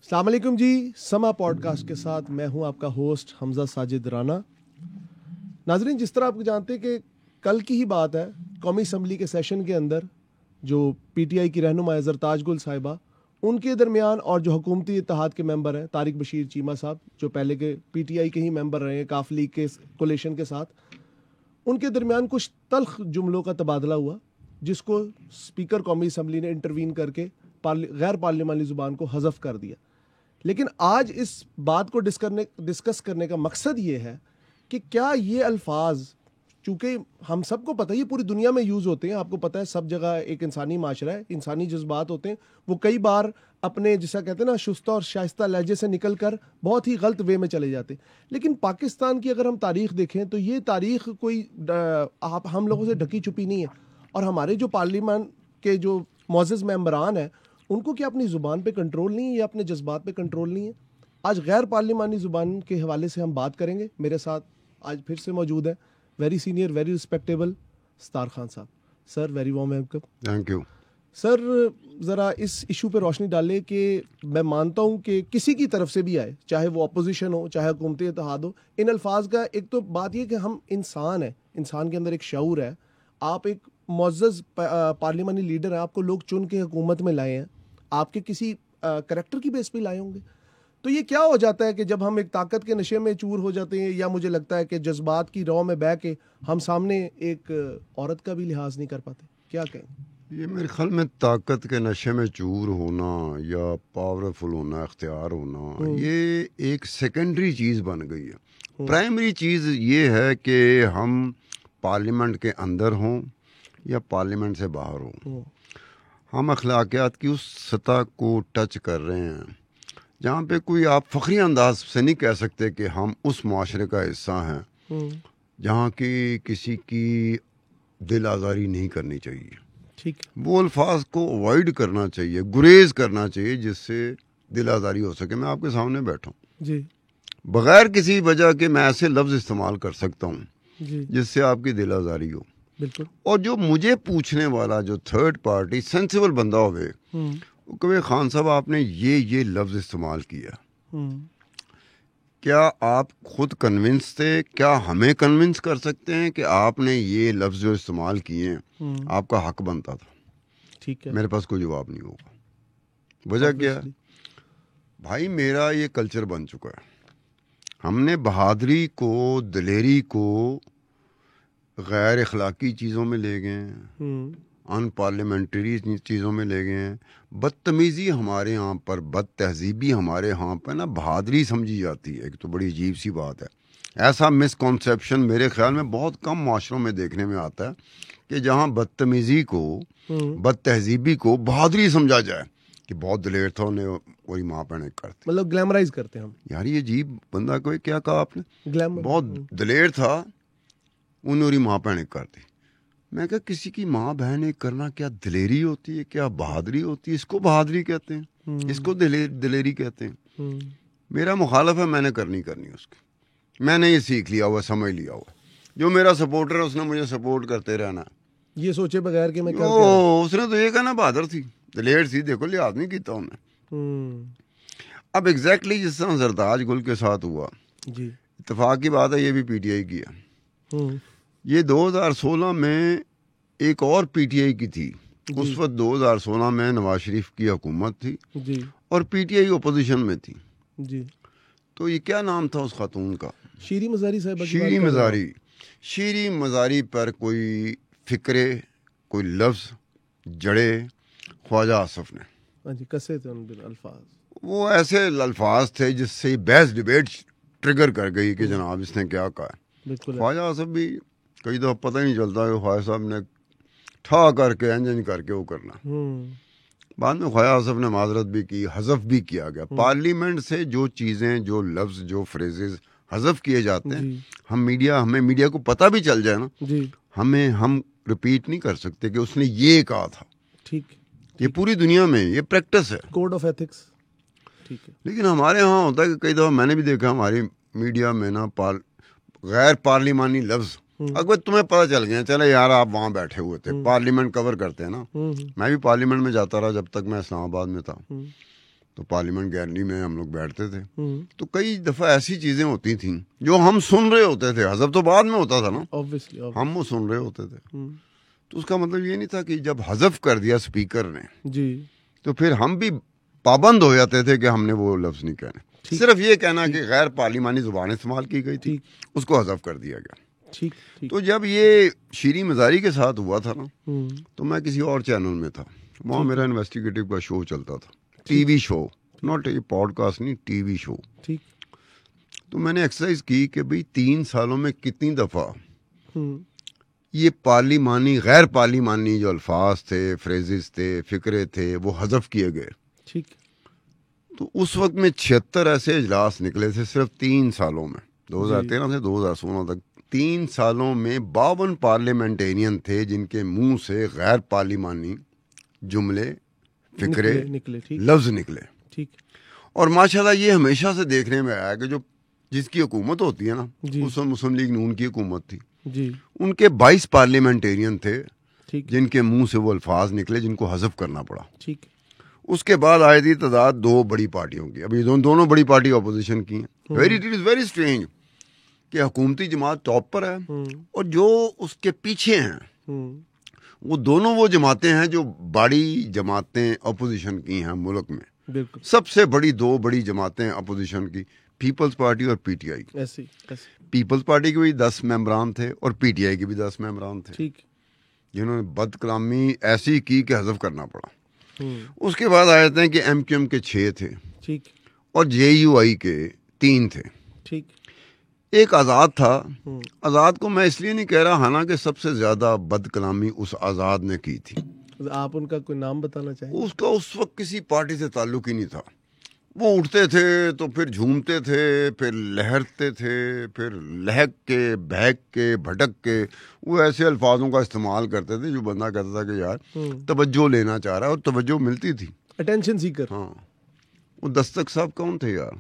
अस्सलाम वालेकुम जी। समा पॉडकास्ट के साथ मैं हूं आपका होस्ट हमजा साजिद राना। नाजरीन, जिस तरह आप जानते हैं कि कल की ही बात है, कौमी असम्बली के सेशन के अंदर जो पीटीआई की रहनुमा ज़रताज गुल साहिबा, उनके दरमियान और जो हुकूमती इत्तेहाद के मेंबर हैं तारिक बशीर चीमा साहब, जो पहले के पीटीआई के ही मेंबर रहे हैं काफ लीग के कोलेशन के साथ, उनके दरमियान कुछ तल्ख जुमलों का तबादला हुआ, जिसको स्पीकर कौमी असम्बली ने इंटरवीन करके गैर पार्लिमानी ज़ुबान को हज़फ कर दिया। लेकिन आज इस बात को डिस्कस करने का मकसद ये है कि क्या ये अल्फाज, चूँकि हम सबको पता है ये पूरी दुनिया में यूज़ होते हैं, आपको पता है सब जगह एक इंसानी माशरा है, इंसानी जज्बात होते हैं, वो कई बार अपने जिसा कहते हैं ना शुस्ता और शाइस्ता लहजे से निकल कर बहुत ही गलत वे में चले जाते हैं। लेकिन पाकिस्तान की अगर हम तारीख़ देखें तो ये तारीख़ कोई हम लोगों से ढकी छुपी नहीं है। और हमारे जो पार्लियामेंट के जो मुअज़्ज़ज़ मेंबरान हैं, उनको क्या अपनी ज़ुबान पे कंट्रोल नहीं है या अपने जज्बात पे कंट्रोल नहीं है? आज गैर पार्लिमानी ज़ुबान के हवाले से हम बात करेंगे। मेरे साथ आज फिर से मौजूद है very senior very respectable Sattar Khan साहब। Sir, very warm welcome. Thank you sir, ज़रा इस इशू पे रोशनी डालें कि मैं मानता हूँ कि किसी की तरफ से भी आए, चाहे वो अपोजिशन हो चाहे हुकूमती इत्तेहाद हो, इन अल्फाज का एक तो बात ये कि हम इंसान हैं, इंसान के अंदर एक शऊर है। आप एक मुअज़्ज़ज़ पार्लिमानी लीडर हैं, आपको लोग चुन के हुकूमत में लाए हैं, आपके किसी करैक्टर की बेस पे लाए होंगे। तो ये क्या हो जाता है कि जब हम एक ताकत के नशे में चूर हो जाते हैं, या मुझे लगता है कि जज्बात की रौ में बह के हम सामने एक औरत का भी लिहाज नहीं कर पाते? क्या कहें? ये मेरे ख्याल में ताकत के नशे में चूर होना या पावरफुल होना, इख्तियार होना, ये एक सेकेंडरी चीज़ बन गई है। प्राइमरी चीज़ ये है कि हम पार्लियामेंट के अंदर हों या पार्लियामेंट से बाहर हों, हम अखलाकियात की उस सतह को टच कर रहे हैं जहाँ पे कोई आप फ़ख्री अंदाज से नहीं कह सकते कि हम उस माशरे का हिस्सा हैं जहाँ की किसी की दिल आज़ारी नहीं करनी चाहिए। ठीक, वो अल्फाज को अवॉइड करना चाहिए, गुरेज करना चाहिए, जिससे दिल आज़ारी हो सके। मैं आपके सामने बैठा हूँ जी, बग़ैर किसी वजह के मैं ऐसे लफ्ज़ इस्तेमाल कर सकता हूँ जी, जिससे आपकी दिल आज़ारी हो। बिल्कुल। और जो मुझे पूछने वाला जो थर्ड पार्टी सेंसिबल बंदा होवे, वो कहे खान साहब आपने ये लफ्ज़ इस्तेमाल किया, क्या आप खुद कन्विंस थे? क्या हमें कन्विंस कर सकते हैं कि आपने ये लफ्ज़ जो इस्तेमाल किए हैं आपका हक बनता था? ठीक है। मेरे पास कोई जवाब नहीं होगा। वजह क्या है? भाई मेरा ये कल्चर बन चुका है। हमने बहादुरी को, दिलेरी को गैर अखलाकी चीज़ों में ले गए हैं, अनपार्लियामेंट्री चीज़ों में ले गए हैं। बदतमीज़ी हमारे यहाँ पर, बद तहजीबी हमारे यहाँ पर ना बहादुरी समझी जाती है। एक तो बड़ी अजीब सी बात है। ऐसा मिसकॉन्सेप्शन मेरे ख्याल में बहुत कम माशरों में देखने में आता है कि जहाँ बदतमीज़ी को, बद तहजीबी को बहादुरी समझा जाए कि बहुत दिलेर था, उन्हें वही माँ पहने करते, मतलब ग्लैमराइज करते हैं हम। यार ये अजीब बंदा को क्या कहा आपने? ग्लैमर। बहुत दिलेर था, उन्हें माँ बहन एक करती। मैं क्या, किसी की माँ बहन एक करना क्या दिलेरी होती है? क्या बहादुरी होती है? इसको बहादुरी कहते हैं, इसको दिलेरी कहते हैं। मेरा मुखालफ है, मैंने करनी उसकी। मैंने ये सीख लिया हुआ, समझ लिया हुआ, जो मेरा सपोर्टर है उसने मुझे सपोर्ट करते रहना, ये सोचे बगैर कि मैं क्या उसने तो ये कहना बहादुर थी, दिलेर थी, देखो लिहाज नहीं किया उन्हें। अब एग्जैक्टली जिस तरह ज़रताज गुल के साथ हुआ जी, इत्तेफाक की बात है, ये भी पीटीआई की है। ये 2016 में एक और पीटीआई की थी। उस वक्त 2016 में नवाज शरीफ की हुकूमत थी जी, और पीटीआई ओपोजिशन में थी जी। तो ये क्या नाम था उस खातून का? शीरी मज़ारी साहब। शीरी मज़ारी पर कोई फिक्रे, कोई लफ्ज़ जड़े ख्वाजा आसफ ने कसे थे उन अल्फाज। वो ऐसे अल्फाज थे जिससे बहस डिबेट ट्रिगर कर गई कि जनाब इसने क्या कहा। ख्वाजा आसफ भी कई दफ़ा पता ही नहीं चलता कि ख्वाजा साहब ने ठा करके एंजन करके वो करना। बाद में ख्वाजा आसफ ने माजरत भी की, हज़फ भी किया गया। पार्लियामेंट से जो चीज़ें, जो लफ्ज़, जो फ्रेजेस हज़फ किए जाते हैं, हमें मीडिया को पता भी चल जाए ना, हम रिपीट नहीं कर सकते कि उसने ये कहा था। ठीक, ये पूरी दुनिया में ये प्रैक्टिस है, कोड ऑफ एथिक्स। ठीक है। लेकिन हमारे यहाँ होता है कि कई दफ़ा मैंने भी देखा हमारी मीडिया में ना गैर पार्लिमानी लफ्ज़, अगर तुम्हें पता चल गया, चले यार आप वहाँ बैठे हुए थे, पार्लियामेंट कवर करते हैं ना, मैं भी पार्लियामेंट में जाता रहा जब तक मैं इस्लामाबाद में था, तो पार्लियामेंट गैलरी में हम लोग बैठते थे, तो कई दफ़ा ऐसी चीज़ें होती थी जो हम सुन रहे होते थे, हज़फ तो बाद में होता था ना, ऑब्वियसली हम वो सुन रहे होते थे। तो उसका मतलब ये नहीं था कि जब हज़फ कर दिया स्पीकर ने जी तो फिर हम भी पाबंद हो जाते थे कि हमने वो लफ्ज़ नहीं कहने। सिर्फ ये कहना कि गैर पार्लिमानी ज़ुबान इस्तेमाल की गई थी, उसको हज़फ कर दिया गया। ठीक ठीक। तो जब ये शीरी मज़ारी के साथ हुआ था ना, तो मैं किसी और चैनल में था, वहाँ मेरा इन्वेस्टिगेटिव का शो चलता था, टीवी शो, नॉट ये पॉडकास्ट नहीं, टीवी शो। ठीक। तो मैंने एक्सरसाइज की कि भाई 3 सालों में कितनी दफ़ा ये पार्लिमानी गैर पार्लिमानी जो अल्फाज थे, फ्रेजेस थे, फिक्रे थे, वो हज़फ किए गए। ठीक। तो उस वक्त में 76 ऐसे इजलास निकले थे सिर्फ 3 सालों में, 2013 से 2016 तक। 3 सालों में 52 पार्लियामेंटेरियन थे जिनके मुंह से गैर पार्लिमानी जुमले, फिक्रे, लफ्ज निकले। ठीक। और माशाल्लाह ये हमेशा से देखने में आया कि जो जिसकी हुकूमत होती है ना, उस मुस्लिम लीग नून की हुकूमत थी जी, उनके 22 पार्लियामेंटेरियन थे जिनके मुंह से वो अल्फाज निकले जिनको हज़फ करना पड़ा। ठीक। उसके बाद आई थी तादाद 2 बड़ी पार्टियों की। अभी दोनों बड़ी पार्टी अपोजिशन की हैं। इट इज वेरी स्ट्रेंज कि हुकूमती जमात टॉप पर है और जो उसके पीछे हैं वो दोनों वो जमातें हैं जो बड़ी जमातें अपोजिशन की हैं मुल्क में। बिल्कुल। सबसे बड़ी 2 बड़ी जमातें अपोजिशन की, पीपल्स पार्टी और पीटीआई। ऐसी पीपल्स पार्टी के भी 10 मेंबरान थे और पीटीआई के भी 10 मेंबरान थे, ठीक, जिन्होंने बदकलामी ऐसी की कि हज़फ करना पड़ा। उसके बाद आए थे कि एमक्यूएम के 6 थे, ठीक, और जेयूआई के 3 थे, ठीक। एक आज़ाद था। आज़ाद को मैं इसलिए नहीं कह रहा, हालांकि सबसे ज्यादा बदकलामी उस आज़ाद ने की थी। आप उनका कोई नाम बताना चाहेंगे? उसका उस वक्त किसी पार्टी से ताल्लुक ही नहीं था। वो उठते थे तो फिर झूमते थे, फिर लहरते थे, फिर लहक के, बहक के, भटक के वो ऐसे अल्फाजों का इस्तेमाल करते थे जो बंदा कहता था कि यार तवज्जो लेना चाह रहा है, और तवज्जो मिलती थी, अटेंशन सीकर। हाँ। वो दस्तक साहब कौन थे यार?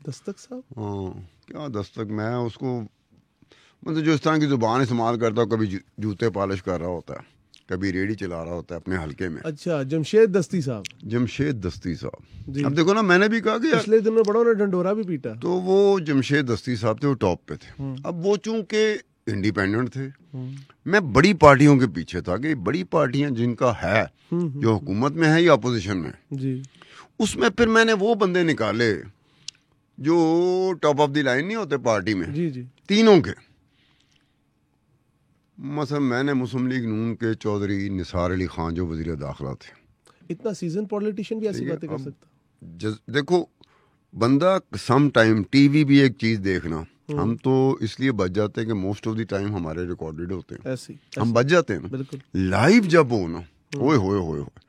दस्तक साहब? हाँ, क्या दस्तक, मैं उसको मतलब जो इस तरह की ज़ुबान इस्तेमाल करता हूँ, कभी जूते पॉलिश कर रहा होता है, कभी रेडी चला रहा होता है अपने हलके में। अच्छा, जमशेद दस्ती साहब। जमशेद दस्ती साहब। अब देखो ना, मैंने भी कहा कि पिछले दिनों बड़ों ने डंडोरा भी पीटा। तो वो जमशेद दस्ती साहब थे, वो टॉप पे थे। अब वो चूंकि इंडिपेंडेंट थे, मैं बड़ी पार्टियों के पीछे था कि बड़ी पार्टियां जिनका है, जो हुकूमत में है या अपोजिशन में जी, उसमें फिर मैंने वो बंदे निकाले जो टॉप ऑफ द लाइन नहीं होते पार्टी में, जी जी, तीनों के। मसलन मैंने मुस्लिम लीग नून के चौधरी निसार अली खान जो वजीर दाखिला थे। इतना सीजन पॉलिटिशियन भी ऐसी बातें कर सकता? देखो बंदा सम टाइम टीवी भी एक चीज देखना, हम तो इसलिए बच जाते हैं कि मोस्ट ऑफ द टाइम हमारे रिकॉर्डेड होते हैं, ऐसी हम बच जाते हैं ना। बिल्कुल। लाइव जब हो ना, ओए होए होए होए,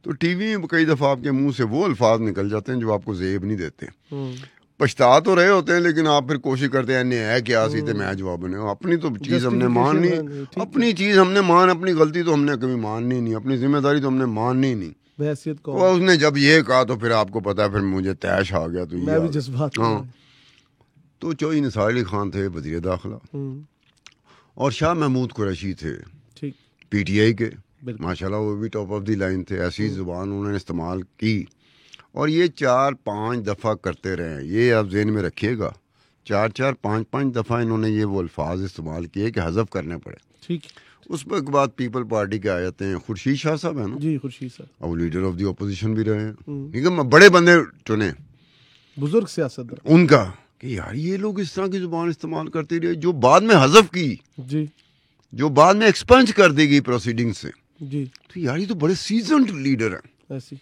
तो टीवी में कई दफा आपके मुंह से वो अल्फाज निकल जाते हैं जो आपको जेब नहीं देते। पछता तो रहे होते हैं, लेकिन आप फिर कोशिश करते हैं है क्या सी थे मैं जवाब बने। अपनी तो चीज हमने माननी, अपनी चीज हमने अपनी गलती तो हमने कभी माननी नहीं, अपनी जिम्मेदारी तो हमने माननी नहीं। हैसियत को उसने जब ये कहा तो फिर आपको पता है, फिर मुझे तैश आ गया। तो मैं भी जज्बात। हाँ, तो चौधरी निसार अली खान थे वजीर दाखिला, और शाह महमूद कुरैशी थे पीटीआई के। माशाल्लाह वो भी टॉप ऑफ द लाइन थे। ऐसी जुबान उन्होंने इस्तेमाल की, और ये 4-5 दफ़ा करते रहे। ये आप ज़हन में रखिएगा, 4-4, 5-5 दफ़ा इन्होंने ये वो अल्फाज इस्तेमाल किए कि हज़फ करने पड़े। ठीक। उस पर बाद पीपल पार्टी के आ जाते हैं खुर्शीद शाह साहब, है ना जी, खुर्शीद साहब, और लीडर ऑफ द अपोजिशन भी रहे हैं। ठीक है, बड़े बंदे चुने, बुजुर्ग सियासतदान, उनका कि यार ये लोग इस तरह की जुबान इस्तेमाल करते रहे, जो बाद में हज़फ की जी, जो बाद में एक्सपंज कर देगी प्रोसीडिंग से जी। तो यार ये तो बड़े सीजन्ड लीडर हैं। ऐसी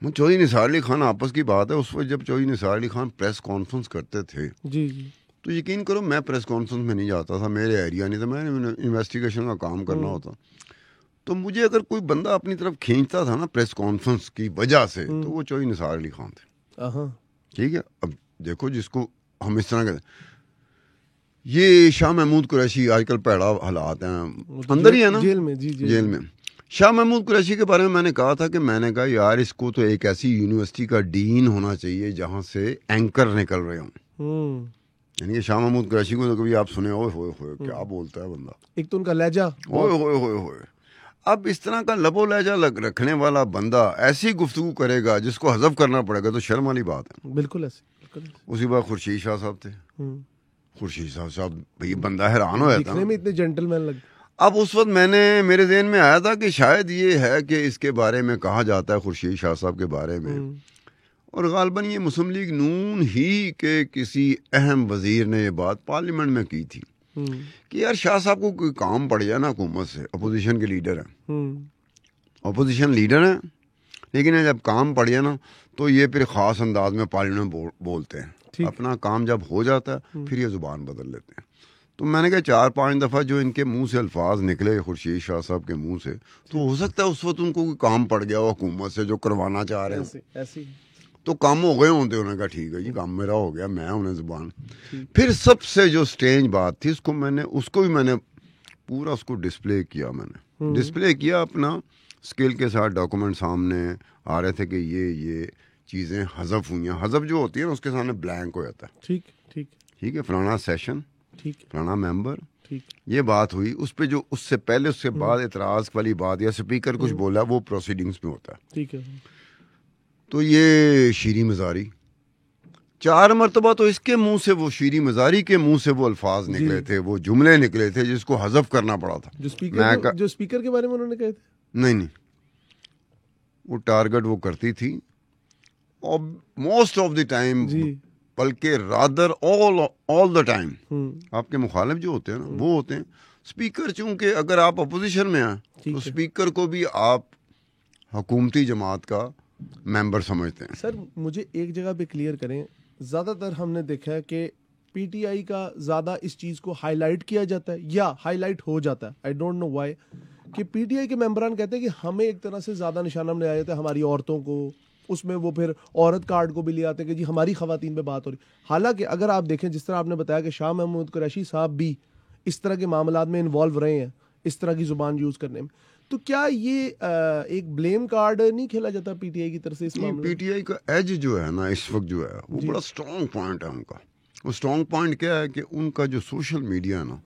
चौधरी निसार अली खान, आपस की बात है, उस वक्त जब चौधरी निसार अली खान प्रेस कॉन्फ्रेंस करते थे जी जी, तो यकीन करो मैं प्रेस कॉन्फ्रेंस में नहीं जाता था, मेरे एरिया नहीं था, मैंने इन्वेस्टिगेशन का काम करना होता। तो मुझे अगर कोई बंदा अपनी तरफ खींचता था ना प्रेस कॉन्फ्रेंस की वजह से, तो वो चौधरी निसार अली खान थे। ठीक है, अब देखो जिसको हम इस तरह कहते, ये शाह महमूद कुरैशी आजकल पैड़ा हालात हैं, अंदर ही है ना, जेल में। जी जी, जेल में। शाह महमूद कुरैशी के बारे में मैंने कहा था कि मैंने कहा यार इसको तो एक ऐसी यूनिवर्सिटी का डीन होना चाहिए जहां से एंकर निकल रहे हों। यानी कि शाह महमूद कुरैशी को तो कभी आप सुने, ओए होए होए क्या बोलता है बंदा, एक तो उनका लहजा, ओए होए होए होए। अब इस तरह का लबो लहजा रखने वाला बंदा ऐसी गुफ्तगू करेगा जिसको हजफ करना पड़ेगा, तो शर्म वाली बात है। बिल्कुल ऐसे, बिल्कुल ऐसे। उसी बार खुर्शीद शाह साहब थे। खुर्शीद साहब भाई बंदा हैरान हो जाता दिखने में इतने जेंटलमैन लग। अब उस वक्त मेरे ज़हन में आया था कि शायद ये है कि इसके बारे में कहा जाता है खुर्शीद शाह साहब के बारे में, और गालबन ये मुस्लिम लीग नून ही के किसी अहम वजीर ने ये बात पार्लियामेंट में की थी कि यार शाह साहब को कोई काम पड़ जाए ना हुकूमत से, अपोजिशन के लीडर हैं, अपोजिशन लीडर हैं, लेकिन जब काम पड़ जाए ना तो ये फिर ख़ास अंदाज में पार्लियामेंट में बोलते हैं। अपना काम जब हो जाता है फिर ये ज़ुबान बदल लेते हैं। तो मैंने कहा 4-5 दफ़ा जो इनके मुंह से अल्फाज निकले खुर्शीद शाह साहब के मुंह से, तो हो सकता है उस वक्त उनको कोई काम पड़ गया हो हुकूमत से जो करवाना चाह रहे हैं, ऐसी तो काम हो गए होते। उन्होंने कहा ठीक है जी काम मेरा हो गया, मैं उन्हें ज़ुबान। फिर सबसे जो स्ट्रेंज बात थी उसको भी मैंने पूरा उसको डिस्प्ले किया, मैंने डिस्प्ले किया अपना स्किल के साथ, डॉक्यूमेंट सामने आ रहे थे कि ये चीज़ें हज़फ हुई हैं। हज़फ जो होती है ना उसके सामने ब्लैंक हो जाता है। ठीक ठीक ठीक है, फलाना सेशन, ठीक, फलाना मेंबर, ठीक, ये बात हुई। उस पे जो उससे पहले उसके बाद इतराज़ वाली बात या स्पीकर कुछ बोला वो प्रोसीडिंग्स में होता है। ठीक है। तो ये शीरी मज़ारी 4 मरतबा तो इसके मुंह से, वो शीरी मज़ारी के मुंह से वो अल्फाज निकले थे, वो जुमले निकले थे जिसको हज़फ करना पड़ा था। जो स्पीकर के बारे में उन्होंने कहे थे, नहीं वो टारगेट वो करती थी मोस्ट ऑफ द टाइम, बल्कि रादर ऑल द टाइम आपके मुखालिफ जो होते हैं ना वो होते हैं स्पीकर। चूंकि अगर आप अपोजिशन में हैं तो स्पीकर को भी आप हुकूमती जमात का मेंबर समझते हैं। सर मुझे एक जगह पे क्लियर करें, ज़्यादातर हमने देखा है कि पीटीआई का ज़्यादा इस चीज़ को हाईलाइट किया जाता है या हाईलाइट हो जाता है, आई डोंट नो व्हाई, कि पीटीआई के मेंबरान कहते हैं कि हमें एक तरह से ज़्यादा निशाना बनाया जाता है, हमारी औरतों को, उसमें वो फिर औरत कार्ड को भी ले आते हैं कि जी हमारी खवातीन पे बात हो रही। हालांकि अगर आप देखें जिस तरह आपने बताया कि शाह महमूद कुरैशी साहब भी इस तरह के मामलात में इन्वॉल्व रहे हैं, इस तरह की ज़ुबान यूज़ करने में, तो क्या ये एक ब्लेम कार्ड नहीं खेला जाता पीटीआई की तरफ से इस मामले में? पीटीआई का एज जो है ना इस वक्त जो है वो बड़ा स्ट्रॉन्ग पॉइंट है उनका। वो स्ट्रॉन्ग पॉइंट क्या है कि उनका जो सोशल मीडिया है ना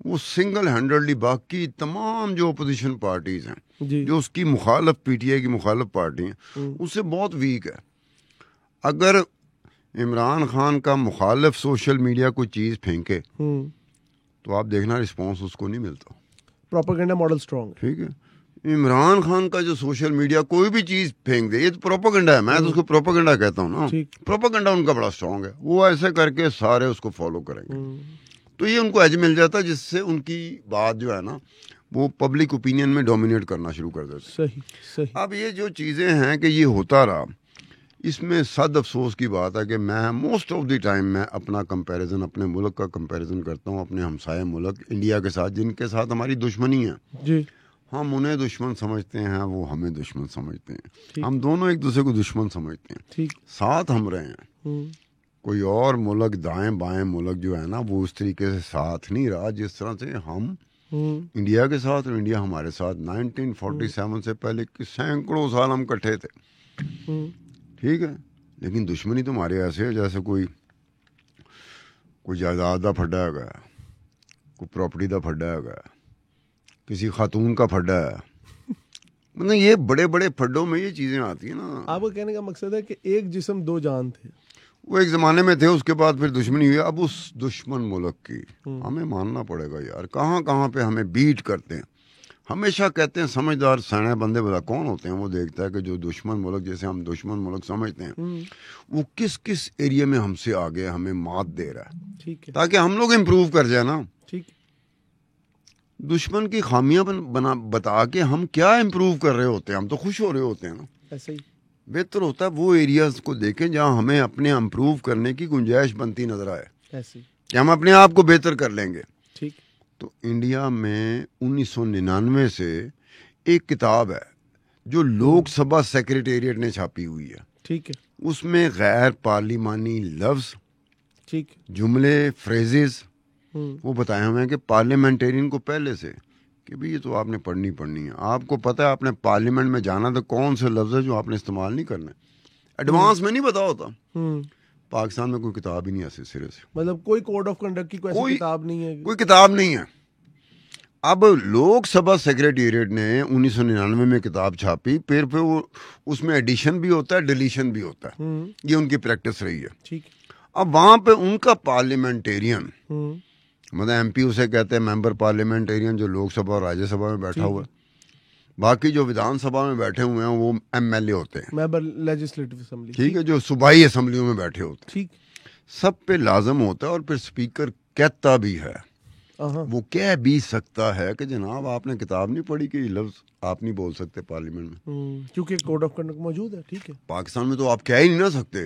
वो सिंगल हैंडेडली बाकी तमाम जो अपोजिशन पार्टीज हैं जो उसकी मुखालफ, पीटीआई की मुखालफ पार्टी हैं, उससे बहुत वीक है। अगर इमरान खान का मुखालिफ सोशल मीडिया कोई चीज़ फेंके तो आप देखना रिस्पॉन्स उसको नहीं मिलता। प्रोपेगेंडा मॉडल स्ट्रॉन्ग, ठीक है। इमरान खान का जो सोशल मीडिया कोई भी चीज़ फेंक दे, ये तो प्रोपेगेंडा है, मैं तो उसको प्रोपेगेंडा कहता हूँ ना। प्रोपेगेंडा उनका बड़ा स्ट्रॉन्ग है, वो ऐसे करके सारे उसको फॉलो करेंगे, तो ये उनको एज मिल जाता है जिससे उनकी बात जो है ना वो पब्लिक ओपिनियन में डोमिनेट करना शुरू कर देते। सही सही। अब ये जो चीज़ें हैं कि ये होता रहा, इसमें सद अफसोस की बात है कि मैं मोस्ट ऑफ द टाइम मैं अपना कंपैरिजन अपने मुल्क का कंपैरिजन करता हूँ अपने हमसाया मुल्क इंडिया के साथ, जिनके साथ हमारी दुश्मनी है जी। हम उन्हें दुश्मन समझते हैं, वो हमें दुश्मन समझते हैं, हम दोनों एक दूसरे को दुश्मन समझते हैं। ठीक, साथ हम रहे हैं। कोई और मुल्क, दाएं बाएं मुल्क जो है ना वो उस तरीके से साथ नहीं रहा जिस तरह से हम इंडिया के साथ और इंडिया हमारे साथ 1947 से पहले के सैकड़ों साल हम इकट्ठे थे। ठीक है, लेकिन दुश्मनी तो हमारे ऐसे है जैसे कोई जायदाद का फड्डा है, कोई प्रॉपर्टी का फड्डा है, किसी खातून का फड्डा है। मतलब ये बड़े बड़े फड्डों में ये चीज़ें आती हैं ना। आपका कहने का मकसद है कि एक जिस्म दो जान थे, वो एक ज़माने में थे, उसके बाद फिर दुश्मनी हुई। अब उस दुश्मन मुल्क की हमें मानना पड़ेगा यार, कहाँ कहाँ पे हमें बीट करते हैं। हमेशा कहते हैं समझदार सैने बंदे बता कौन होते हैं, वो देखता है कि जो दुश्मन मुल्क, जैसे हम दुश्मन मुल्क समझते हैं, वो किस किस एरिया में हमसे आगे हमें मात दे रहा है, ठीक है, ताकि हम लोग इम्प्रूव कर जाए ना। ठीक, दुश्मन की खामियां बता के हम क्या इम्प्रूव कर रहे होते हैं, हम तो खुश हो रहे होते हैं ना। ऐसे ही बेहतर होता है वो एरियाज को देखें जहां हमें अपने इम्प्रूव करने की गुंजाइश बनती नजर आए, ऐसे कि हम अपने आप को बेहतर कर लेंगे। ठीक, तो इंडिया में 1999 से एक किताब है जो लोकसभा सेक्रेटेरिएट ने छापी हुई है। ठीक है, उसमें गैर पार्लिमानी लफ्ज, ठीक, जुमले, फ्रेजेस वो बताए हुए हैं कि पार्लियामेंटेरियन को पहले से कि भाई ये तो आपने पढ़नी है, आपको पता है आपने पार्लियामेंट में जाना तो कौन से लफ्ज है जो आपने इस्तेमाल नहीं करना, एडवांस में नहीं पता होता। पाकिस्तान में कोई किताब ही नहीं ऐसे सिरे से, मतलब कोई कोड ऑफ कंडक्ट की कोई किताब नहीं है, कोई किताब नहीं है। अब लोकसभा सेक्रेटेरिएट ने 1999 में किताब छापी, फिर वो उसमें एडिशन भी होता है, डिलीशन भी होता है, ये उनकी प्रैक्टिस रही है। ठीक। अब वहां पे उनका पार्लियामेंटेरियन, मतलब एमपी उसे कहते हैं, मेंबर पार्लियामेंटेरियन, जो लोकसभा और राज्यसभा में बैठा हुआ है। बाकी जो विधानसभा में बैठे हुए हैं वो एमएलए होते हैं, मेंबर लेजिस्लेटिव असेंबली, ठीक है, जो सूबाई असेंबलियों में बैठे होते हैं। ठीक। सब पे लाजम होता है, और फिर स्पीकर कहता भी है, वो कह भी सकता है कि जनाब आपने किताब नहीं पढ़ी कि ये लफ्ज आप नहीं बोल सकते पार्लियामेंट में, क्योंकि कोड ऑफ कंडक्ट मौजूद है। ठीक है, पाकिस्तान में तो आप कह ही नहीं ना सकते।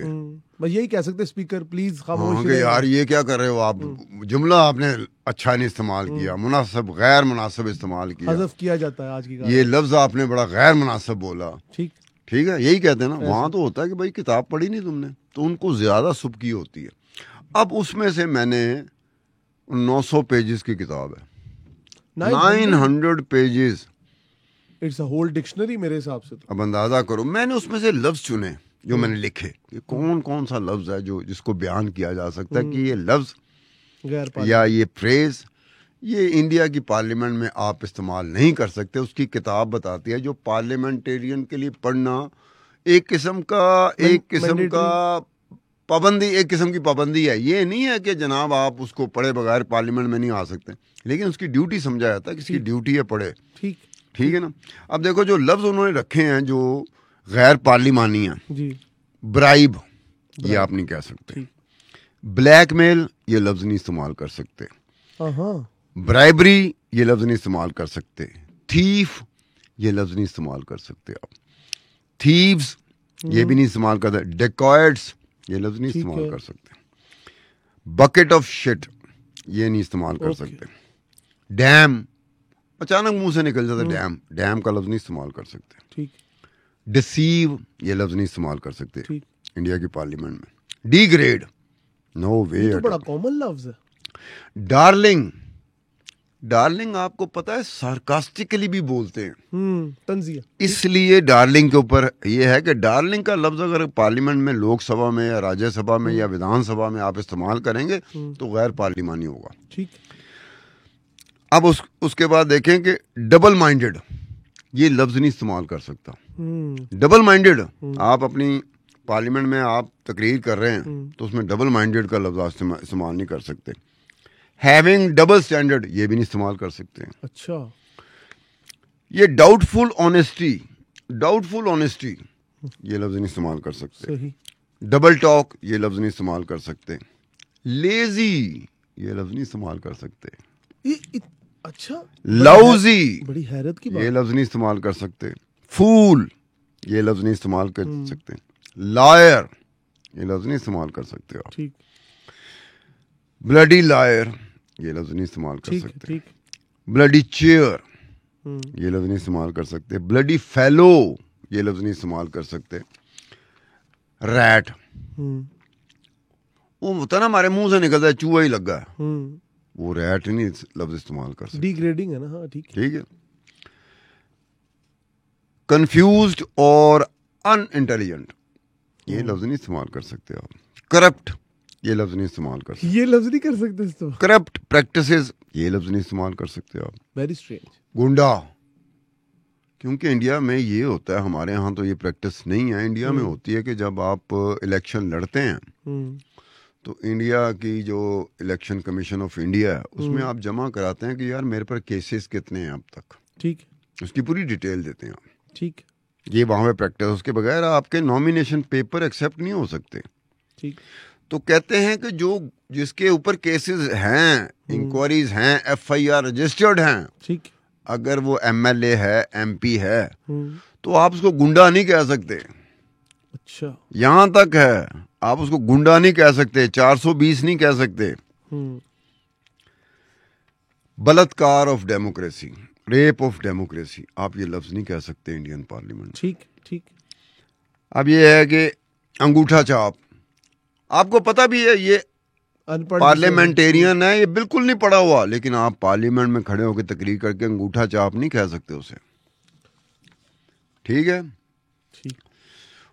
बस यही कह सकते स्पीकर प्लीज खामोश कि यार ये क्या कर रहे हो आप, जुमला आपने अच्छा नहीं इस्तेमाल किया, मुनासिब गैर मुनासिब इस्तेमाल किया, हज़फ किया जाता है आज की, ये लफ्ज आपने बड़ा गैर मुनासिब बोला। ठीक, ठीक है, यही कहते हैं ना। वहां तो होता है कि भाई किताब पढ़ी नहीं तुमने, तो उनको ज्यादा सुबकी होती है। अब उसमें से मैंने 900 पेजेस की किताब है, 900 pages, it's a whole dictionary मेरे हिसाब से। तो अब अंदाजा करो, मैंने उसमें से लफ्ज चुने जो मैंने लिखे कि कौन कौन सा लफ्ज है जो जिसको बयान किया जा सकता है कि ये लफ्ज या ये फ्रेज ये इंडिया की पार्लियामेंट में आप इस्तेमाल नहीं कर सकते। उसकी किताब बताती है, जो पार्लियामेंटेरियन के लिए पढ़ना एक किस्म का पाबंदी, एक किस्म की पाबंदी है। ये नहीं है कि जनाब आप उसको पढ़े बगैर पार्लियामेंट में नहीं आ सकते, लेकिन उसकी ड्यूटी समझा जाता है कि इसकी ड्यूटी है पढ़े। ठीक, ठीक है ना। अब देखो जो लफ्ज उन्होंने रखे हैं जो गैर पार्लिमानी है, ब्राइब ये आप नहीं कह सकते, ब्लैकमेल ये लफ्ज नहीं इस्तेमाल कर सकते, ब्राइबरी ये लफ्ज नहीं इस्तेमाल कर सकते, थीफ ये लफ्ज नहीं इस्तेमाल कर सकते आप, थीव्स ये भी नहीं इस्तेमाल करते, डेकॉयट्स ये लफ्ज नहीं इस्तेमाल कर सकते, बकेट ऑफ शिट ये नहीं इस्तेमाल कर सकते, डैम अचानक मुंह से निकल जाता, डैम का लफ्ज नहीं इस्तेमाल कर सकते, ठीक, डिसीव ये लफ्ज नहीं इस्तेमाल कर सकते इंडिया की पार्लियामेंट में, डिग्रेड नो वे, तो बड़ा कॉमन लफ्ज है। डार्लिंग, डार्लिंग आपको पता है सार्कास्टिकली भी बोलते हैं, तंजिया, इसलिए डार्लिंग के ऊपर ये है कि डार्लिंग का लफ्ज अगर पार्लियामेंट में, लोकसभा में या राज्यसभा में या विधानसभा में आप इस्तेमाल करेंगे तो गैर पार्लिमानी होगा। ठीक। अब उसके बाद देखें कि डबल माइंडेड ये लफ्ज नहीं इस्तेमाल कर सकता। डबल माइंडेड, आप अपनी पार्लियामेंट में आप तकरीर कर रहे हैं तो उसमें डबल माइंडेड का लफ्ज इस्तेमाल नहीं कर सकते। हैविंग डबल स्टैंडर्ड ये भी नहीं इस्तेमाल कर सकते। अच्छा, ये डाउटफुल ऑनेस्टी ये लफ्ज नहीं इस्तेमाल कर सकते। सही। डबल टॉक ये लफ्ज नहीं इस्तेमाल कर सकते। लेजी ये लफ्ज नहीं इस्तेमाल कर सकते। अच्छा, लाउजी बड़ी हैरत की बात, ये लफ्ज नहीं इस्तेमाल कर सकते। फूल ये लफ्ज नहीं इस्तेमाल कर सकते। लायर ये लफ्ज नहीं इस्तेमाल कर सकते आप। ठीक। ब्लडी लायर ये लफ्ज नहीं इस्तेमाल कर सकते। ठीक। ब्लडी चेयर ये लफ्ज नहीं इस्तेमाल कर सकते। ब्लडी फेलो ये लफ्ज नहीं इस्तेमाल कर सकते। रैट वो होता ना हमारे मुंह से निकलता है, चूहा ही लगा है, वो रैट नहीं लफ्ज इस्तेमाल कर सकते। डिग्रेडिंग है ना। हाँ, ठीक है। कंफ्यूज्ड और अनइंटेलिजेंट ये लफ्ज नहीं इस्तेमाल कर सकते आप। करप्ट ये लफ्ज नहीं इस्तेमाल कर सकते। ये लफ्ज नहीं कर सकते तो। करप्ट प्रैक्टिसेस ये लफ्ज नहीं इस्तेमाल कर सकते आप। Very strange. गुंडा, क्योंकि इंडिया में ये होता है, हमारे यहाँ तो ये प्रैक्टिस नहीं है। इंडिया में होती है कि जब आप इलेक्शन लड़ते हैं तो इंडिया की जो इलेक्शन कमीशन ऑफ इंडिया है उसमें आप जमा कराते हैं कि यार मेरे पर केसेस कितने हैं अब तक। ठीक। उसकी पूरी डिटेल देते हैं आप। ठीक। ये वहां पे प्रैक्टिस, उसके बगैर आपके नॉमिनेशन पेपर एक्सेप्ट नहीं हो सकते। ठीक। तो कहते हैं कि जो जिसके ऊपर केसेस हैं, इंक्वायरीज हैं, एफआईआर रजिस्टर्ड हैं, ठीक, अगर वो एमएलए है, एमपी है, तो आप उसको गुंडा नहीं कह सकते। अच्छा, यहां तक है, आप उसको गुंडा नहीं कह सकते, 420 नहीं कह सकते। बलात्कार of democracy, rape of democracy, आप ये लफ्ज नहीं कह सकते इंडियन पार्लियामेंट। ठीक ठीक। अब ये है कि अंगूठा छाप, आपको पता भी है ये पार्लियामेंटेरियन है, ये बिल्कुल नहीं पढ़ा हुआ, लेकिन आप पार्लियामेंट में खड़े होकर तकरीर करके अंगूठा छाप नहीं कह सकते उसे। ठीक है। ठीक।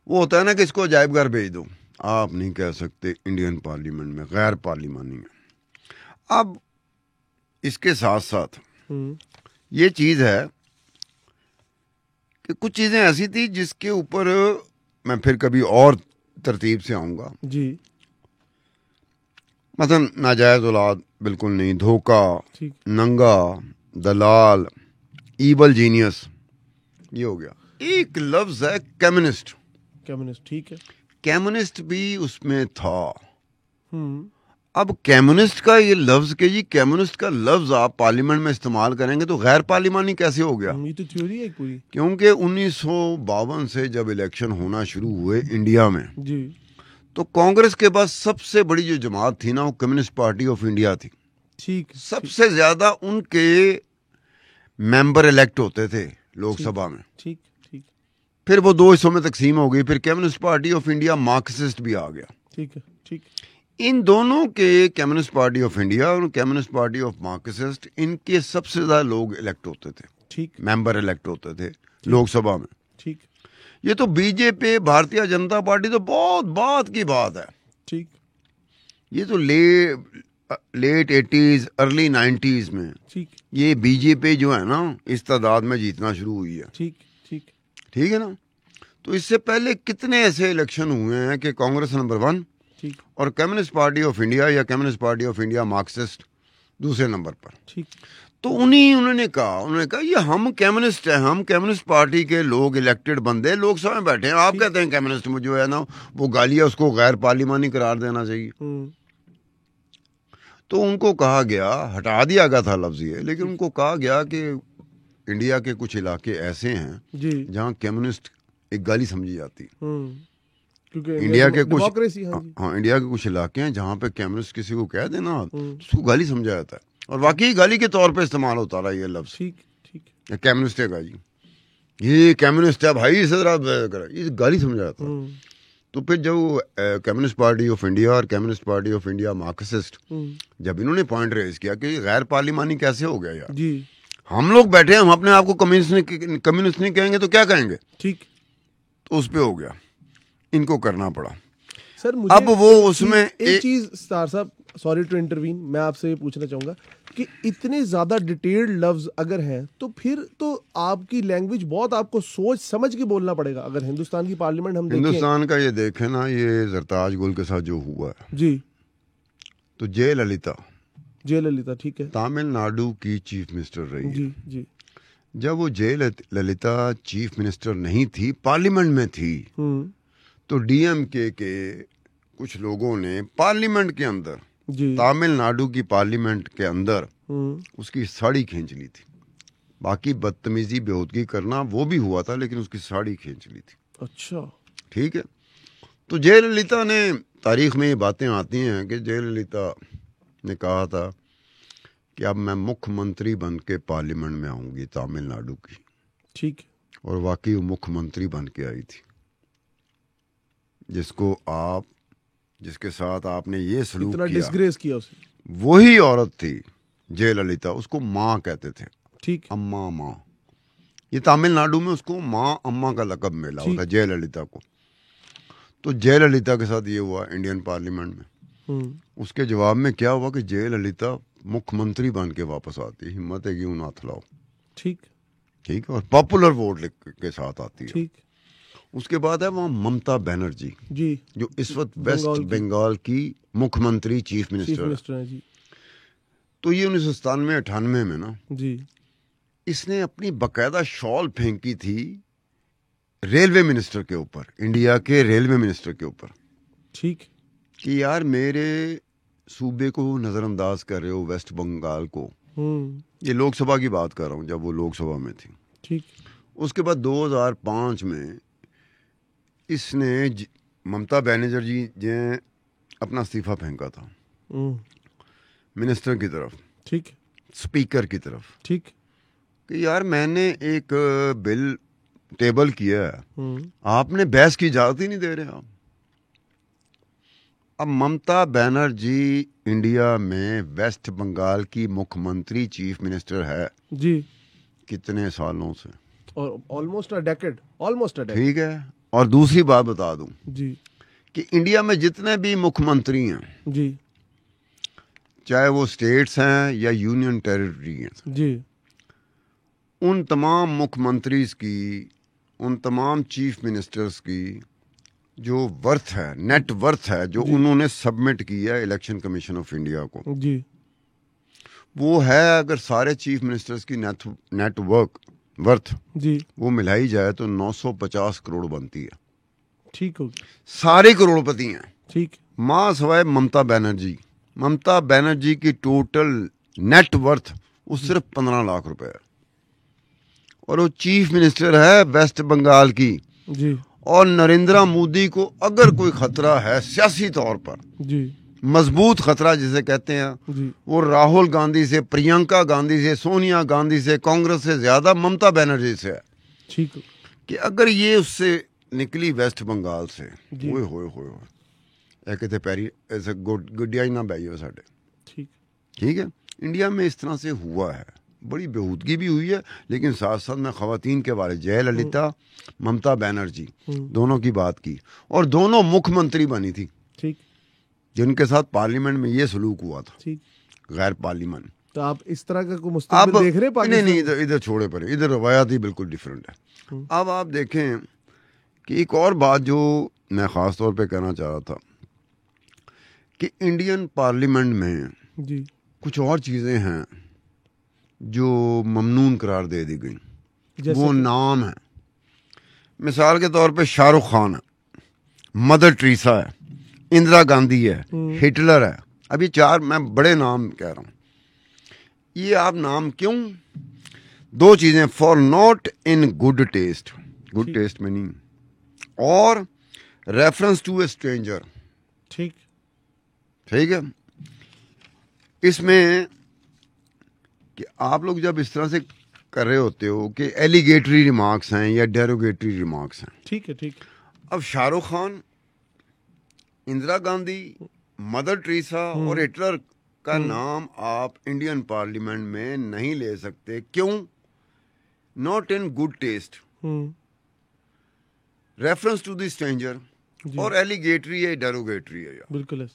वो होता है ना कि इसको अजायब घर भेज दो, आप नहीं कह सकते इंडियन पार्लियामेंट में, गैर पार्लिमानी है। अब इसके साथ साथ ये चीज़ है कि कुछ चीज़ें ऐसी थी जिसके ऊपर मैं फिर कभी और तरतीब से आऊँगा जी। मसलन नाजायज़ औलाद बिल्कुल नहीं, धोखा, ठीक। नंगा, दलाल, ईबल जीनियस, ये हो गया। एक लफ्ज़ है कम्युनिस्ट। कम्युनिस्ट, ठीक है। कम्युनिस्ट भी उसमें था। हम्म। अब कम्युनिस्ट का ये लफ्ज़ के जी कम्युनिस्ट का लफ्ज़ आप पार्लियामेंट में इस्तेमाल करेंगे तो गैर पार्लिमानी कैसे हो गया? ये तो थ्योरी है एक पूरी। क्योंकि 1952 से जब इलेक्शन होना शुरू हुए इंडिया में जी। तो कांग्रेस के पास सबसे बड़ी जो जमात थी ना वो कम्युनिस्ट पार्टी ऑफ इंडिया थी। ठीक। सबसे ज्यादा उनके मेंबर इलेक्ट होते थे लोकसभा में। ठीक ठीक। फिर वो दो हिस्सों में तकसीम हो गई, फिर communist party of India Marxist भी आ गया। ठीक है। ठीक। इन दोनों के, कम्युनिस्ट पार्टी ऑफ इंडिया और कम्युनिस्ट पार्टी ऑफ मार्क्सिस्ट, इनके सबसे ज्यादा लोग इलेक्ट होते थे। ठीक। मेंबर इलेक्ट होते थे लोकसभा में। ठीक। ये तो बीजेपी, भारतीय जनता पार्टी तो बहुत बात की बात है। ठीक। ये तो लेट 80s अर्ली 90s में ठीक। ये बीजेपी जो है ना इस तादाद में जीतना शुरू हुई है। ठीक। ठीक। ठीक है ना। तो इससे पहले कितने ऐसे इलेक्शन हुए हैं कि कांग्रेस नंबर 1 ठीक। और कम्युनिस्ट पार्टी ऑफ इंडिया या communist party of India Marxist दूसरे नंबर पर। ठीक। तो उन्होंने कहा ये हम कम्युनिस्ट हैं, हम कम्युनिस्ट पार्टी के लोग इलेक्टेड बंदे लोकसभा में बैठे हैं, आप कहते हैं कम्युनिस्ट में जो है ना वो गालिया, उसको गैर पार्लिमानी करार देना चाहिए। तो उनको कहा गया, हटा दिया गया था लफ्ज़ ये, लेकिन उनको कहा गया कि इंडिया के कुछ इलाके ऐसे हैं जहाँ कम्युनिस्ट एक गाली समझी जाती। क्योंकि इंडिया के कुछ हाँ, इंडिया के कुछ इलाके हैं जहाँ पे कम्युनिस्ट किसी को कह देना तो उसको गाली समझा जाता है, और वाकई गाली के तौर पे इस्तेमाल होता रहा ये लफ्ज़। ठीक। ठीक। कम्युनिस्ट है जी, ये कम्युनिस्ट है भाई, इसे ये गाली समझा जाता है। तो फिर जब कम्युनिस्ट पार्टी ऑफ इंडिया और communist party of India Marxist जब इन्होंने पॉइंट रेज किया कि गैर पार्लिमानी कैसे हो गया यार जी, हम लोग बैठे हैं, हम अपने आप को कम्युनिस्ट नहीं कहेंगे तो क्या कहेंगे? ठीक। तो उस पे हो गया, इनको करना पड़ा। सर मुझे अब वो उसमें एक चीज स्टार साहब, सॉरी टू इंटरवीन, मैं आपसे ये पूछना चाहूंगा कि इतने ज्यादा डिटेल्ड लफ्ज अगर हैं तो फिर तो आपकी लैंग्वेज बहुत, आपको सोच समझ के बोलना पड़ेगा। अगर हिंदुस्तान की पार्लियामेंट हम हिंदुस्तान का ये देखें ना, ये जरताज गुल के साथ जो हुआ है जी, तो जयललिता, ठीक है, तमिलनाडु की चीफ मिनिस्टर रही जी है। जी। जब वो जयललिता चीफ मिनिस्टर नहीं थी, पार्लियामेंट में थी, तो डीएमके के कुछ लोगों ने पार्लियामेंट के अंदर, तमिलनाडु की पार्लियामेंट के अंदर उसकी साड़ी खींच ली थी। बाकी बदतमीजी बेहूदगी करना वो भी हुआ था, लेकिन उसकी साड़ी खींच ली थी। अच्छा, ठीक है। तो जयललिता ने, तारीख में ये बातें आती हैं कि जयललिता ने कहा था कि अब मैं मुख्यमंत्री बन के पार्लियामेंट में आऊंगी तमिलनाडु की। ठीक। और वाकई वो मुख्यमंत्री बन के आई थी, जिसके साथ आपने ये सलूक किया, डिस्ग्रेस किया उसे, वही औरत थी जयललिता। उसको माँ कहते थे। ठीक। अम्मा, माँ। ये तमिलनाडु में उसको माँ अम्मा का लकब मिला होता जयललिता को। तो जयललिता के साथ ये हुआ इंडियन पार्लियामेंट में। उसके जवाब में क्या हुआ कि जयललिता मुख्यमंत्री बन के वापस आती, हिम्मत है कि उन्हें हथलाओ। ठीक। ठीक। और पॉपुलर वोट के साथ आती है। ठीक। उसके बाद है वहाँ ममता बनर्जी जी, जो इस वक्त वेस्ट बंगाल की मुख्यमंत्री चीफ मिनिस्टर है जी। तो ये 1997-98 में ना जी, इसने अपनी बकायदा शॉल फेंकी थी रेलवे मिनिस्टर के ऊपर, इंडिया के रेलवे मिनिस्टर के ऊपर। ठीक। कि यार मेरे सूबे को नजरअंदाज कर रहे हो, वेस्ट बंगाल को। ये लोकसभा की बात कर रहा हूँ, जब वो लोकसभा में थी। ठीक। उसके बाद 2005 में इसने ममता बनर्जी ने अपना इस्तीफा फेंका था मिनिस्टर की तरफ। ठीक। स्पीकर की तरफ। ठीक। कि यार मैंने एक बिल टेबल किया है, आपने बहस की इजाजत ही नहीं दे रहे आप। अब ममता बनर्जी इंडिया में वेस्ट बंगाल की मुख्यमंत्री चीफ मिनिस्टर है जी, कितने सालों से, और ऑलमोस्ट अ डेकेड। ठीक है। और दूसरी बात बता दूं जी, कि इंडिया में जितने भी मुख्यमंत्री हैं जी, चाहे वो स्टेट्स हैं या यूनियन टेरिटरी हैं जी, उन तमाम मुख्यमंत्री की, उन तमाम चीफ मिनिस्टर्स की जो वर्थ है, नेट वर्थ है, जो उन्होंने सबमिट किया है इलेक्शन कमीशन ऑफ इंडिया को जी, वो है, अगर सारे चीफ मिनिस्टर्स की नेट वर्थ जी वो मिलाई जाए तो 950 करोड़ बनती है। ठीक होगी, सारे करोड़पति हैं, ठीक, मां सवाए ममता बनर्जी की टोटल नेट वर्थ वो सिर्फ 15 लाख रुपए है, और वो चीफ मिनिस्टर है वेस्ट बंगाल की। जी, और नरेंद्र मोदी को अगर कोई खतरा है सियासी तौर पर, जी, मजबूत खतरा जिसे कहते हैं, जी, वो राहुल गांधी से, प्रियंका गांधी से, सोनिया गांधी से, कांग्रेस से ज्यादा ममता बनर्जी से है। ठीक, कि अगर ये उससे निकली वेस्ट बंगाल से, ओए होए होए होए, कहते पैरी ऐसे गुडिया ही ना बैठियो साडे। ठीक, ठीक है, इंडिया में इस तरह से हुआ है, बड़ी बेहूदगी भी हुई है, लेकिन साथ साथ में खवातीन के बारे, जयललिता, ममता बनर्जी, दोनों की बात की, और दोनों मुख्यमंत्री बनी थी, ठीक, जिनके साथ पार्लियामेंट में ये सलूक हुआ था, ठीक। गैर पार्लियामेंट। तो आप इस तरह का कोई मुस्तकबिल देख रहे हैं? नहीं, इधर छोड़े पड़े, इधर रवायात ही बिल्कुल डिफरेंट है। अब आप देखें कि एक और बात जो मैं ख़ास तौर पे कहना चाह रहा था कि इंडियन पार्लियामेंट में जी, कुछ और चीज़ें हैं जो ममनून करार दे दी गई। वो नाम है, मिसाल के तौर पे शाहरुख खान है, मदर टेरेसा है, इंदिरा गांधी है, हिटलर है। अभी 4 मैं बड़े नाम कह रहा हूँ। ये आप नाम क्यों? 2 चीज़ें, for not in good taste, good taste में नहीं, और रेफरेंस टू ए स्ट्रेंजर। ठीक, ठीक है, इसमें कि आप लोग जब इस तरह से कर रहे होते हो कि एलिगेटरी रिमार्क्स हैं या डेरोगेटरी रिमार्क्स हैं। ठीक है, ठीक। अब शाहरुख खान, इंदिरा गांधी, मदर टेरेसा और हिटलर का नाम आप इंडियन पार्लियामेंट में नहीं ले सकते। क्यों? Not in good taste, reference to the stranger, और एलिगेटरी है, डेरोगेटरी है। बिल्कुल है।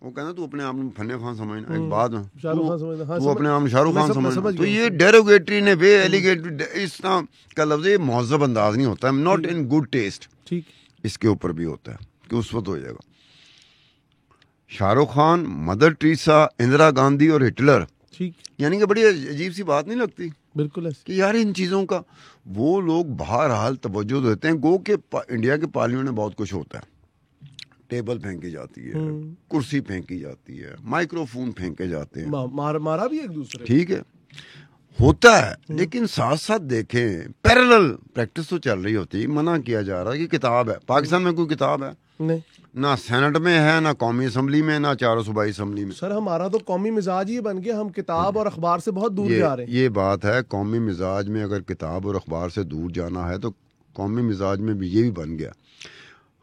वो कहना तू अपने आप में फन्ने खान समझना, एक बात है, शाहरुख खान समझना, हाँ, तू अपने आप में शाहरुख खान समझना, तो ये गया। डेरोगेटरी ने वे एलिगेटरी, इस तरह का लफ्ज ये महज़ब अंदाज नहीं होता है। नॉट इन गुड टेस्ट, ठीक, इसके ऊपर भी होता है कि उस वक्त हो जाएगा। शाहरुख खान, मदर टेरेसा, इंदिरा गांधी और हिटलर, ठीक, यानी कि बड़ी अजीब सी बात नहीं लगती? बिल्कुल है कि यार इन चीज़ों का वो लोग बहरहाल तवज्जो देते हैं। गो के इंडिया के पार्लियामेंट में बहुत कुछ होता है, टेबल फेंकी जाती है, कुर्सी फेंकी जाती है, माइक्रोफोन फेंके जाते हैं, मारा भी एक दूसरे, ठीक है, होता है। लेकिन साथ साथ देखें, पैरेलल प्रैक्टिस तो चल रही होती है। मना किया जा रहा है कि किताब है, पाकिस्तान में कोई किताब है नहीं, ना सेनेट में है, ना कौमी असम्बली में, ना चारों सूबाई असम्बली में। सर हमारा तो कौमी मिजाज ही बन गया, हम किताब और अखबार से बहुत दूर जा रहे हैं। ये बात है, कौमी मिजाज में अगर किताब और अखबार से दूर जाना है तो कौमी मिजाज में भी ये भी बन गया।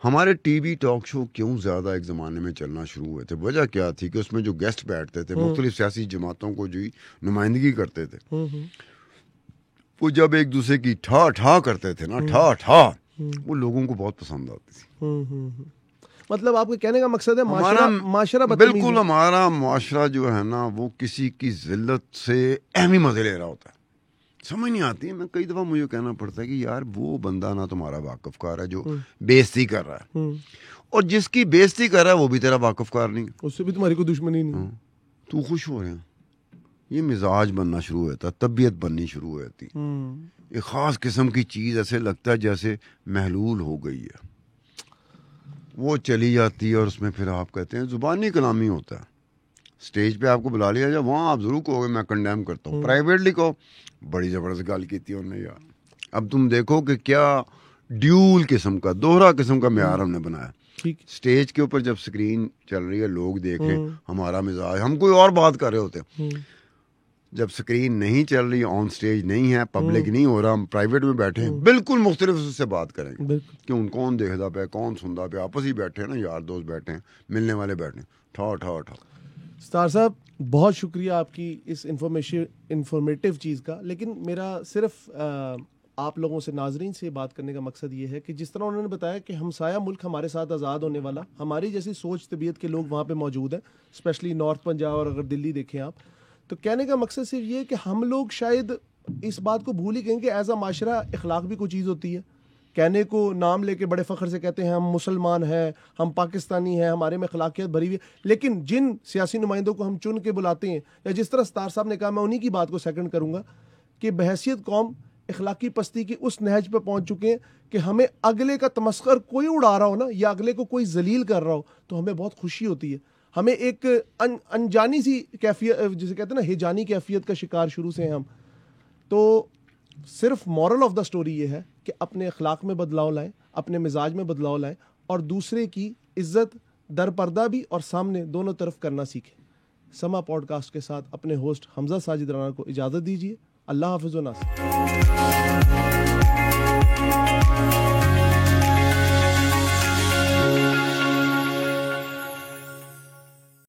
हमारे टीवी टॉक शो क्यों ज़्यादा एक ज़माने में चलना शुरू हुए थे? वजह क्या थी कि उसमें जो गेस्ट बैठते थे, मुख्तलिफ सियासी जमातों को जो नुमाइंदगी करते थे, वो जब एक दूसरे की ठा ठा करते थे ना, ठा ठा, वो लोगों को बहुत पसंद आती थी। मतलब आपके कहने का मकसद है माशरा बिल्कुल, हमारा माशरा जो है ना, वो किसी की जिल्लत से अहमी मजे ले रहा होता है। समझ नहीं आती। मैं कई दफ़ा मुझे कहना पड़ता है कि यार वो बंदा ना तुम्हारा वाकफकार है जो बेइज्जती कर रहा है, और जिसकी बेइज्जती कर रहा है वो भी तेरा वाकफकार नहीं, उससे भी तुम्हारी कोई दुश्मनी नहीं। तू खुश हो रहे हैं, ये मिजाज बनना शुरू होता, तबीयत बननी शुरू हो जाती, एक ख़ास किस्म की चीज़ ऐसे लगता है जैसे महलूल हो गई है, वो चली जाती है। और उसमें फिर आप कहते हैं ज़ुबानी कलामी होता है। स्टेज पे आपको बुला लिया जाए, वहाँ आप ज़रूर कहोगे मैं कंडेम करता हूँ, प्राइवेटली कहो बड़ी ज़बरदस्त गाली की थी उन्होंने यार। अब तुम देखो कि क्या ड्यूल किस्म का, दोहरा किस्म का म्यार हमने बनाया। स्टेज के ऊपर जब स्क्रीन चल रही है, लोग देखें हमारा मिजाज, हम कोई और बात कर रहे होते हैं। जब स्क्रीन नहीं चल रही, ऑन स्टेज नहीं है, पब्लिक नहीं हो रहा, हम प्राइवेट में बैठे हैं, बिल्कुल मुख्तलिफ उससे बात करेंगे कि उन कौन देखता पे, कौन सुनता पे, आपस ही बैठे हैं ना, यार दोस्त बैठे हैं, मिलने वाले बैठे हैं, ठा ठा ठा। स्टार साहब बहुत शुक्रिया आपकी इस इंफॉर्मेटिव चीज़ का। लेकिन मेरा सिर्फ आप लोगों से, नाजरीन से बात करने का मकसद ये है कि जिस तरह उन्होंने बताया कि हमसाया मुल्क हमारे साथ आज़ाद होने वाला, हमारी जैसी सोच तबीयत के लोग वहाँ पे मौजूद हैं, स्पेशली नॉर्थ पंजाब और अगर दिल्ली देखें आप, तो कहने का मकसद सिर्फ ये है कि हम लोग शायद इस बात को भूल ही गए कि एज अ माशरा इखलाक भी कोई चीज़ होती है। कहने को नाम लेके बड़े फ़ख्र से कहते हैं हम मुसलमान हैं, हम पाकिस्तानी हैं, हमारे में अखलाकियत भरी हुई है, लेकिन जिन सियासी नुमाइंदों को हम चुन के बुलाते हैं, या जिस तरह सत्तार साहब ने कहा, मैं उन्हीं की बात को सेकंड करूंगा कि बहैसियत कौम इखलाकी पस्ती की उस नहज पे पहुंच चुके हैं कि हमें अगले का तमस्खर कोई उड़ा रहा हो ना, या अगले को कोई जलील कर रहा हो, तो हमें बहुत खुशी होती है। हमें एक अनजानी सी कैफियत, जिसे कहते हैं ना हिजानी कैफियत का शिकार शुरू से हैं हम। तो सिर्फ मॉरल ऑफ द स्टोरी ये है कि अपने अखलाक में बदलाव लाएं, अपने मिजाज में बदलाव लाएं, और दूसरे की इज्जत दरपर्दा भी और सामने दोनों तरफ करना सीखें। समा पॉडकास्ट के साथ अपने होस्ट हमजा साजिद राना को इजाज़त दीजिए। अल्लाह हाफ़िज़ व नासिर।